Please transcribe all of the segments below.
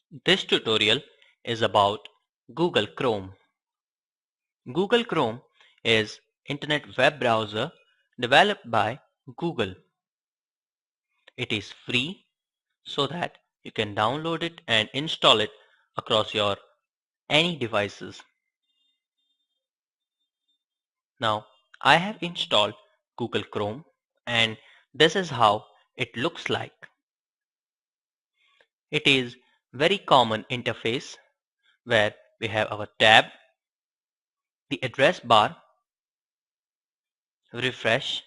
This tutorial is about Google Chrome. Google Chrome is internet web browser developed by Google. It is free so that you can download it and install it across your any devices. Now I have installed Google Chrome and this is how it looks like. It is very common interface where we have our tab, the address bar, refresh,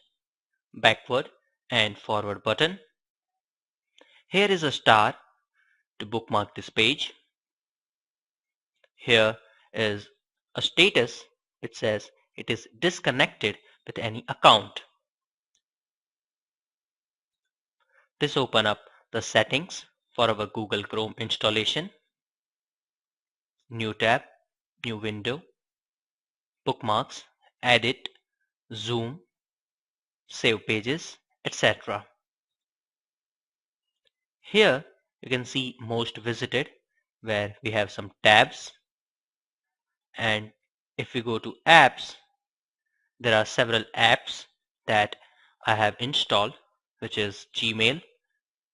backward and forward button. Here is a star to bookmark this page. Here is a status. It says it is disconnected with any account. This opens up the settings for our Google Chrome installation. New tab, new window, bookmarks, edit, zoom, save pages, etc. Here you can see most visited where we have some tabs, and if we go to apps, there are several apps that I have installed, which is Gmail,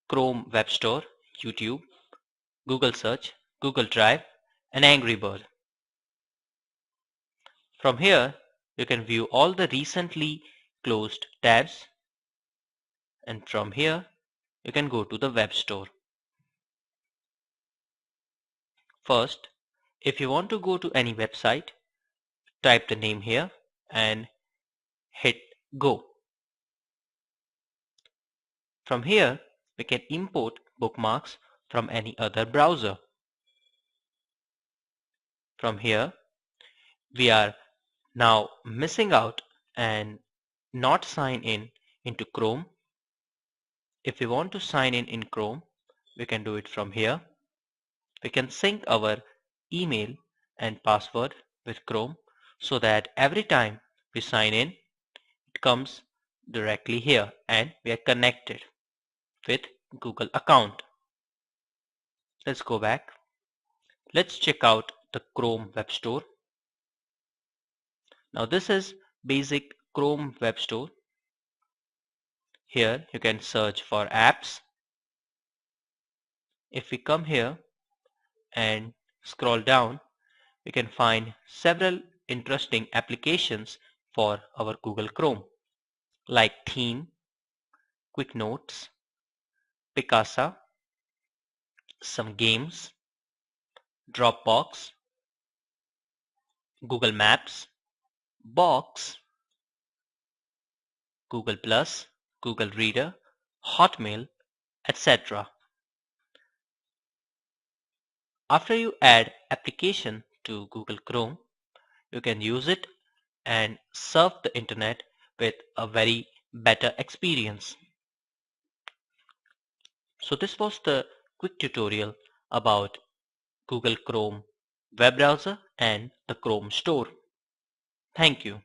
Chrome Web Store, YouTube, Google Search, Google Drive, and Angry Bird. From here, you can view all the recently closed tabs, and from here, you can go to the web store. First, if you want to go to any website, type the name here and hit go. From here, we can import bookmarks from any other browser. From here, we are now missing out and not sign in into Chrome. If we want to sign in Chrome, we can do it from here. We can sync our email and password with Chrome so that every time we sign in, it comes directly here and we are connected with Google account. Let's go back. Let's check out the Chrome Web Store. Now this is basic Chrome Web Store. Here you can search for apps. If we come here and scroll down, we can find several interesting applications for our Google Chrome, like Theme, Quick Notes, Picasa, some games, Dropbox, Google Maps, Box, Google Plus, Google Reader, Hotmail, etc. After you add application to Google Chrome, you can use it and surf the internet with a very better experience. So this was the quick tutorial about Google Chrome web browser and the Chrome store. Thank you.